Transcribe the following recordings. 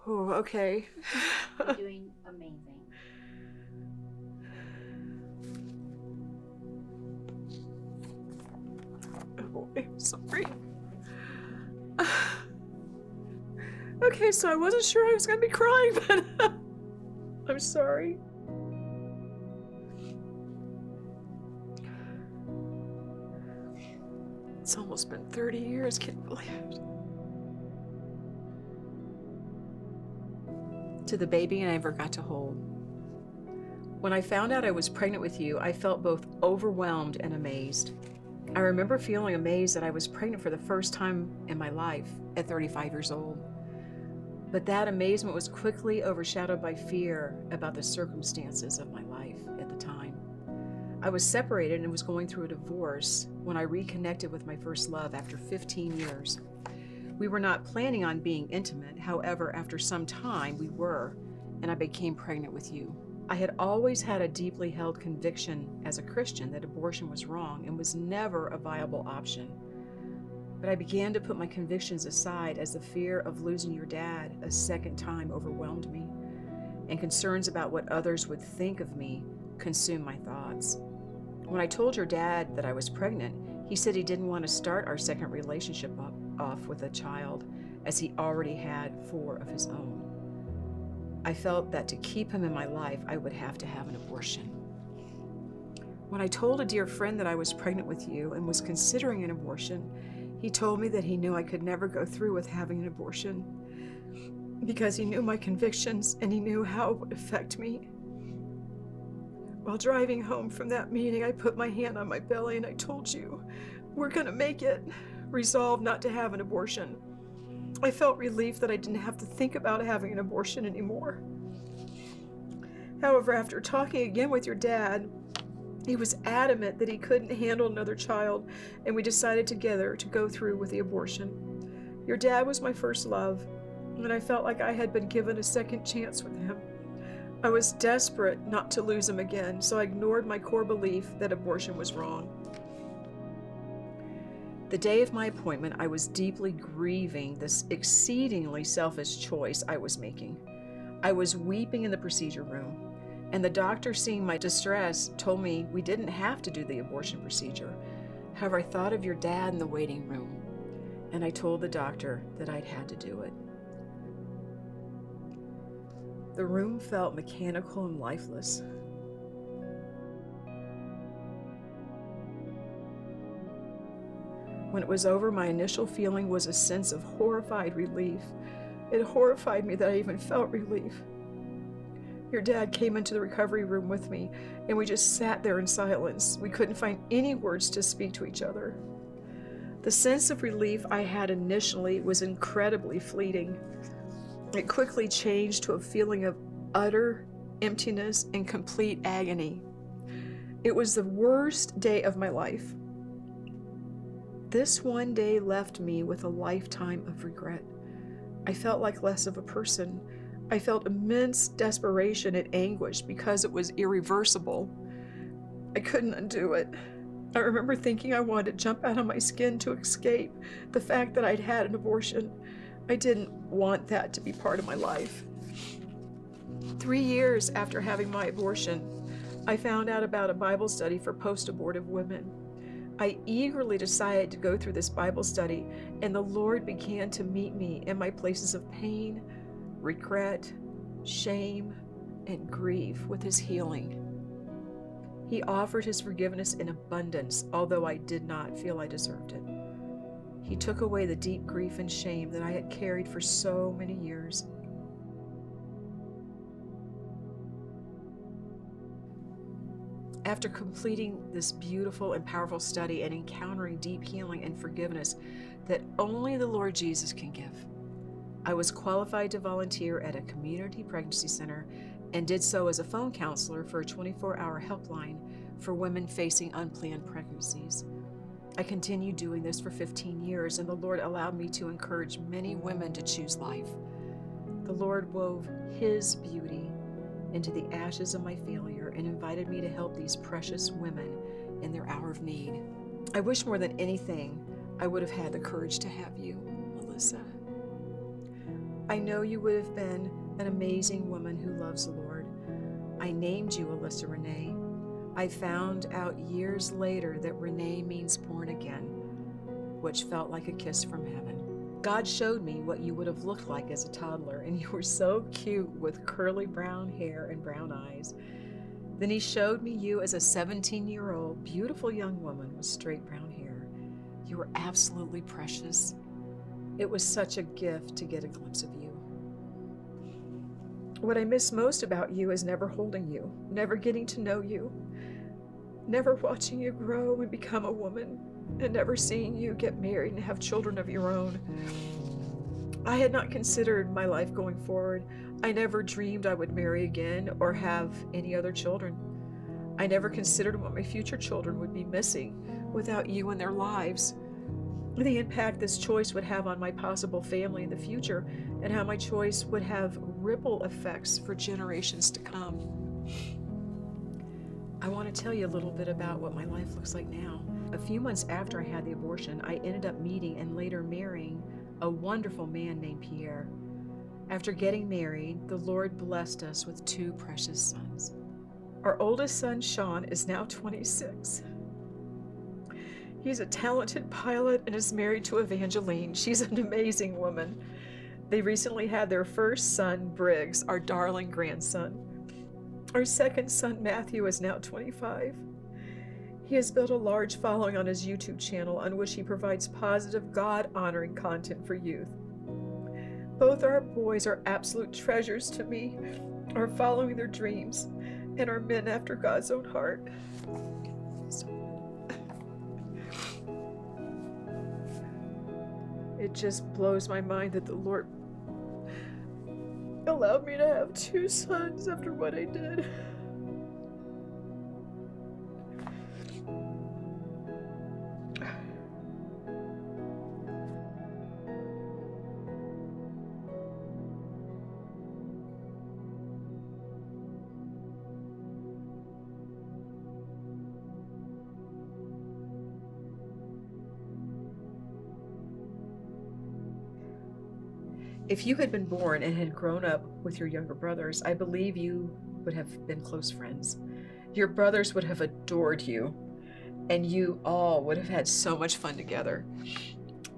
Oh, okay. You're doing amazing. Oh, I'm sorry. Okay, so I wasn't sure I was going to be crying, but I'm sorry. It's almost been 30 years, can't believe it. To the baby I never got to hold. When I found out I was pregnant with you, I felt both overwhelmed and amazed. I remember feeling amazed that I was pregnant for the first time in my life at 35 years old. But that amazement was quickly overshadowed by fear about the circumstances of my life at the time. I was separated and was going through a divorce when I reconnected with my first love after 15 years. We were not planning on being intimate. However, after some time, we were, and I became pregnant with you. I had always had a deeply held conviction as a Christian that abortion was wrong and was never a viable option. But I began to put my convictions aside as the fear of losing your dad a second time overwhelmed me, and concerns about what others would think of me consumed my thoughts. When I told your dad that I was pregnant, he said he didn't want to start our second relationship off with a child, as he already had 4 of his own. I felt that to keep him in my life, I would have to have an abortion. When I told a dear friend that I was pregnant with you and was considering an abortion, he told me that he knew I could never go through with having an abortion because he knew my convictions and he knew how it would affect me. While driving home from that meeting, I put my hand on my belly and I told you, we're gonna make it, resolved not to have an abortion. I felt relief that I didn't have to think about having an abortion anymore. However, after talking again with your dad, he was adamant that he couldn't handle another child, and we decided together to go through with the abortion. Your dad was my first love, and I felt like I had been given a second chance with him. I was desperate not to lose him again, so I ignored my core belief that abortion was wrong. The day of my appointment, I was deeply grieving this exceedingly selfish choice I was making. I was weeping in the procedure room, and the doctor, seeing my distress, told me we didn't have to do the abortion procedure. However, I thought of your dad in the waiting room, and I told the doctor that I'd had to do it. The room felt mechanical and lifeless. When it was over, my initial feeling was a sense of horrified relief. It horrified me that I even felt relief. Your dad came into the recovery room with me, and we just sat there in silence. We couldn't find any words to speak to each other. The sense of relief I had initially was incredibly fleeting. It quickly changed to a feeling of utter emptiness and complete agony. It was the worst day of my life. This one day left me with a lifetime of regret. I felt like less of a person. I felt immense desperation and anguish because it was irreversible. I couldn't undo it. I remember thinking I wanted to jump out of my skin to escape the fact that I'd had an abortion. I didn't want that to be part of my life. 3 years after having my abortion, I found out about a Bible study for post-abortive women. I eagerly decided to go through this Bible study, and the Lord began to meet me in my places of pain, regret, shame, and grief with his healing. He offered his forgiveness in abundance, although I did not feel I deserved it. He took away the deep grief and shame that I had carried for so many years. After completing this beautiful and powerful study and encountering deep healing and forgiveness that only the Lord Jesus can give, I was qualified to volunteer at a community pregnancy center and did so as a phone counselor for a 24-hour helpline for women facing unplanned pregnancies. I continued doing this for 15 years, and the Lord allowed me to encourage many women to choose life. The Lord wove his beauty into the ashes of my failure and invited me to help these precious women in their hour of need. I wish more than anything I would have had the courage to have you, Melissa. I know you would have been an amazing woman who loves the Lord. I named you Alyssa Renee. I found out years later that Renee means born again, which felt like a kiss from heaven. God showed me what you would have looked like as a toddler, and you were so cute with curly brown hair and brown eyes. Then he showed me you as a 17-year-old, beautiful young woman with straight brown hair. You were absolutely precious. It was such a gift to get a glimpse of you. What I miss most about you is never holding you, never getting to know you, never watching you grow and become a woman, and never seeing you get married and have children of your own. I had not considered my life going forward. I never dreamed I would marry again or have any other children. I never considered what my future children would be missing without you in their lives, the impact this choice would have on my possible family in the future, and how my choice would have ripple effects for generations to come. I want to tell you a little bit about what my life looks like now. A few months after I had the abortion, I ended up meeting and later marrying a wonderful man named Pierre. After getting married, the Lord blessed us with 2 precious sons. Our oldest son, Sean, is now 26. He's a talented pilot and is married to Evangeline. She's an amazing woman. They recently had their first son, Briggs, our darling grandson. Our second son, Matthew, is now 25. He has built a large following on his YouTube channel on which he provides positive, God-honoring content for youth. Both our boys are absolute treasures to me, are following their dreams, and are men after God's own heart. It just blows my mind that the Lord allowed me to have 2 sons after what I did. If you had been born and had grown up with your younger brothers, I believe you would have been close friends. Your brothers would have adored you, and you all would have had so much fun together.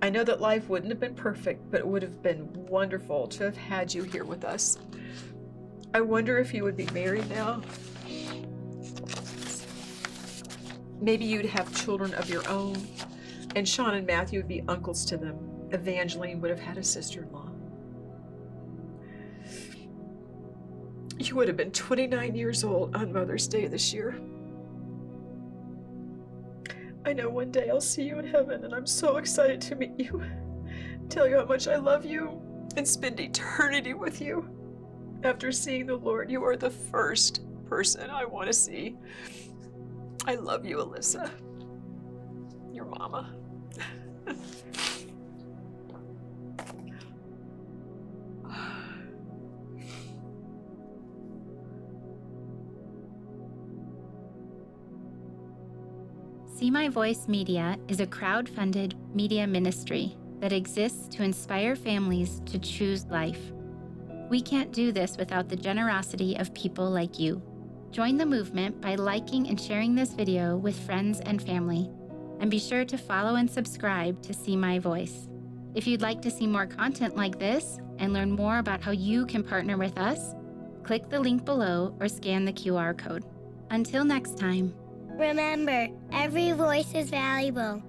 I know that life wouldn't have been perfect, but it would have been wonderful to have had you here with us. I wonder if you would be married now. Maybe you'd have children of your own, and Sean and Matthew would be uncles to them. Evangeline would have had a sister-in-law. You would have been 29 years old on Mother's Day this year. I know one day I'll see you in heaven, and I'm so excited to meet you, tell you how much I love you, and spend eternity with you. After seeing the Lord, you are the first person I want to see. I love you, Alyssa. Your mama. See My Voice Media is a crowd-funded media ministry that exists to inspire families to choose life. We can't do this without the generosity of people like you. Join the movement by liking and sharing this video with friends and family. And be sure to follow and subscribe to See My Voice. If you'd like to see more content like this and learn more about how you can partner with us, click the link below or scan the QR code. Until next time. Remember, every voice is valuable.